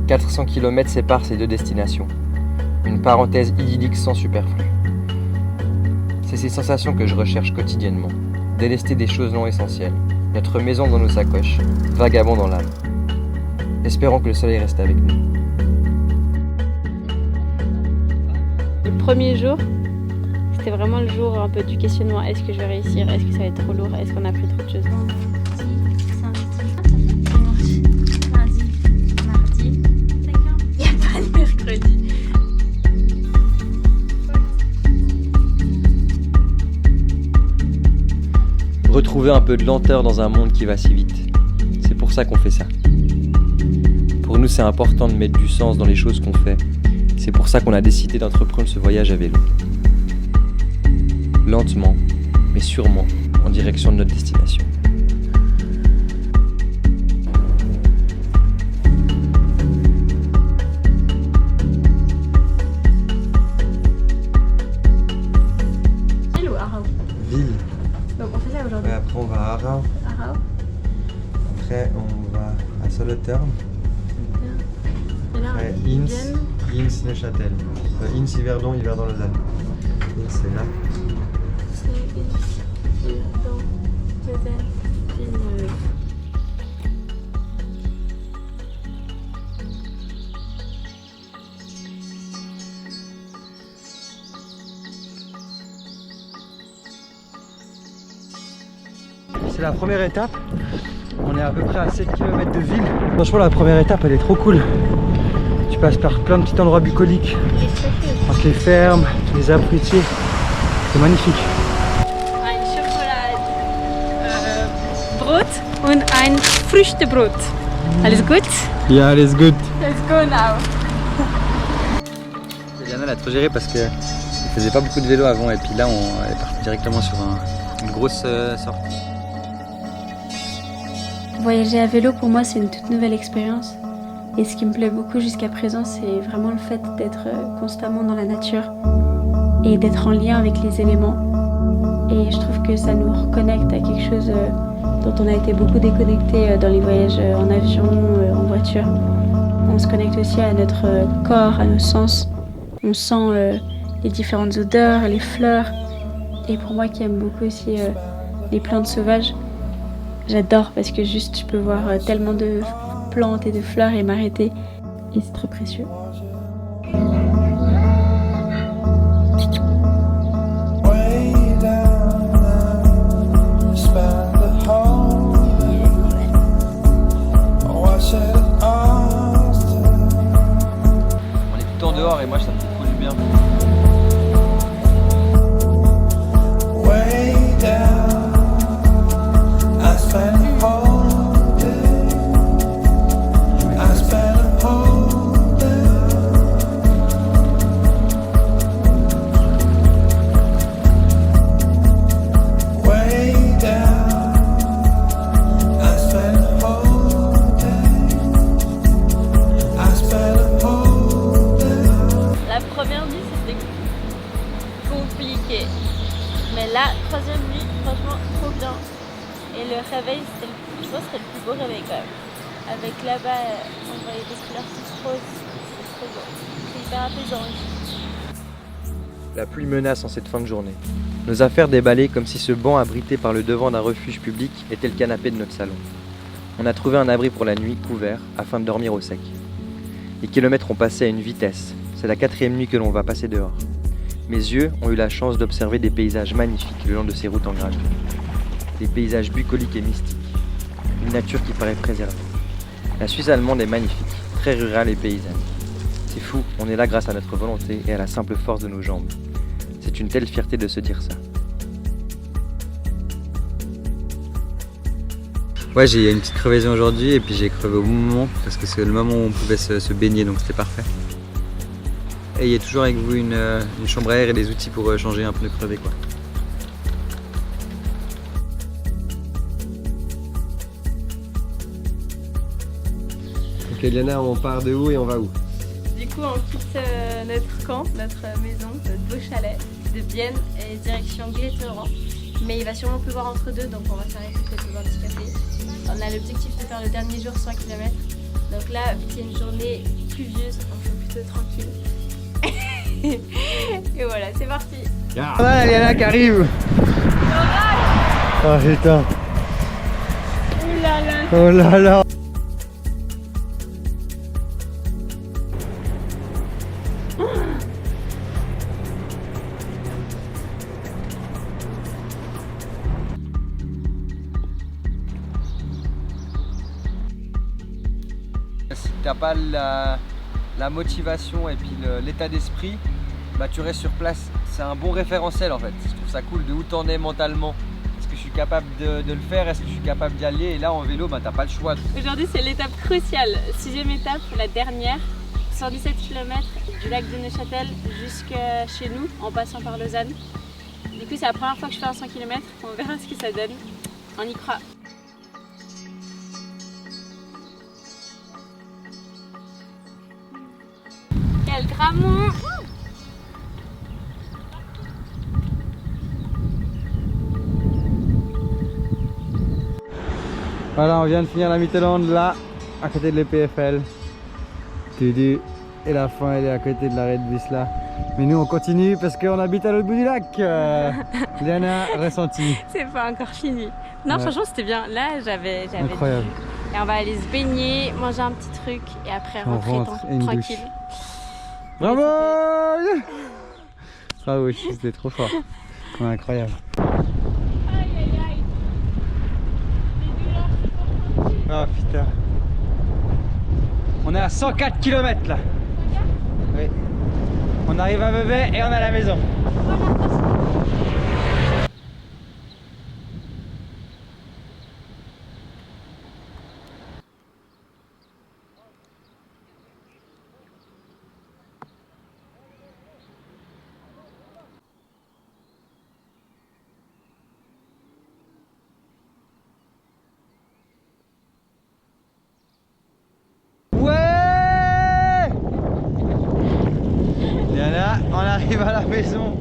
400 km séparent ces deux destinations. Une parenthèse idyllique sans superflu. C'est ces sensations que je recherche quotidiennement. Délester des choses non essentielles. Notre maison dans nos sacoches. Vagabond dans l'âme. Espérons que le soleil reste avec nous. Le premier jour, c'était vraiment le jour un peu du questionnement. Est-ce que je vais réussir? Est-ce que ça va être trop lourd? Est-ce qu'on a pris trop de choses? Mardi. Il n'y a pas de mercredi. Retrouver un peu de lenteur dans un monde qui va si vite. C'est pour ça qu'on fait ça. Pour nous, c'est important de mettre du sens dans les choses qu'on fait. C'est pour ça qu'on a décidé d'entreprendre ce voyage à vélo. Lentement, mais sûrement, en direction de notre destination. Ville ou Arao? Ville. Donc on fait ça aujourd'hui. Ouais, après on va à Arao. Arao. Après on va à Solothurn. Et là, Après ils Ins, viennent. Ins Neuchâtel. Ins Yverdon, Yverdon Lausanne. Ins c'est là. C'est Ins, Yverdon, Lausanne, Villeneuve. C'est la première étape. On est à peu près à 7 km de ville. Franchement, la première étape, elle est trop cool. Tu passes par plein de petits endroits bucoliques. Entre les fermes, les arbres fruitiers. C'est magnifique. Ein Schokoladenbrot und ein Früchtebrot. Alles gut? Yeah, let's go. Let's go now. Eliana l'a trop géré parce qu'elle faisait pas beaucoup de vélo avant et puis là, elle est partie directement sur une grosse sortie. Voyager à vélo pour moi c'est une toute nouvelle expérience et ce qui me plaît beaucoup jusqu'à présent c'est vraiment le fait d'être constamment dans la nature et d'être en lien avec les éléments et je trouve que ça nous reconnecte à quelque chose dont on a été beaucoup déconnecté dans les voyages en avion, en voiture. On se connecte aussi à notre corps, à nos sens, on sent les différentes odeurs, les fleurs et pour moi qui aime beaucoup aussi les plantes sauvages, j'adore parce que juste je peux voir tellement de plantes et de fleurs et m'arrêter et c'est très précieux. On est tout le temps dehors et moi, ça me fait trop du bien. La première nuit c'était compliqué, mais la troisième nuit franchement trop bien et le réveil je pense que c'était le plus beau réveil quand même. Avec là-bas on voyait des couleurs citroses, c'est trop beau, c'est hyper apaisant aussi. La pluie menace en cette fin de journée. Nos affaires déballées comme si ce banc abrité par le devant d'un refuge public était le canapé de notre salon. On a trouvé un abri pour la nuit couvert afin de dormir au sec. Les kilomètres ont passé à une vitesse. C'est la 4e nuit que l'on va passer dehors. Mes yeux ont eu la chance d'observer des paysages magnifiques le long de ces routes en gravier. Des paysages bucoliques et mystiques. Une nature qui paraît préservée. La Suisse allemande est magnifique, très rurale et paysanne. C'est fou, on est là grâce à notre volonté et à la simple force de nos jambes. C'est une telle fierté de se dire ça. Ouais, j'ai eu une petite crevaison aujourd'hui et puis j'ai crevé au bon moment parce que c'est le moment où on pouvait se baigner donc c'était parfait. Et il y a toujours avec vous une chambre à air et des outils pour changer un pneu crevé quoi. Ok Eliana, on part de où et on va où? Du coup on quitte notre camp, notre maison, notre beau chalet de Bienne et direction Guéteren. Mais il va sûrement pleuvoir entre deux donc on va s'arrêter peut-être boire un petit café. On a l'objectif de faire le dernier jour 100 km Donc là, c'est une journée pluvieuse, donc plutôt tranquille. Et voilà, c'est parti. Ah, il y en a qui arrive. Oh putain. Ouh là là. Oh là là. Si t'as pas la motivation et puis l'état d'esprit, bah tu restes sur place. C'est un bon référentiel en fait. Je trouve ça cool de où t'en es mentalement. Est-ce que je suis capable de le faire? Est-ce que je suis capable d'y aller? Et là en vélo, bah t'as pas le choix. Aujourd'hui, c'est l'étape cruciale. 6e étape, la dernière. 117 km du lac de Neuchâtel jusqu'à chez nous en passant par Lausanne. Du coup, c'est la première fois que je fais un 100 km. On verra ce que ça donne. On y croit. Quel gramont! Voilà, on vient de finir la Mittelland là, à côté de l'EPFL. Et la fin, elle est à côté de l'arrêt de bus là. Mais nous, on continue parce qu'on habite à l'autre bout du lac. Liana, ressenti. C'est pas encore fini. Non, Ouais. franchement, c'était bien. Là, j'avais Incroyable. du jus. Et on va aller se baigner, manger un petit truc et après On rentrer rentre et une tranquille. Bravo! Ah oui, c'était trop fort. Ouais, incroyable. Aïe aïe aïe. Les douleurs, c'est pas tranquille. Ah putain. On est à 104 km là. Oui. On arrive à Vevey et on est à la maison. Ouais! Liana, on arrive à la maison.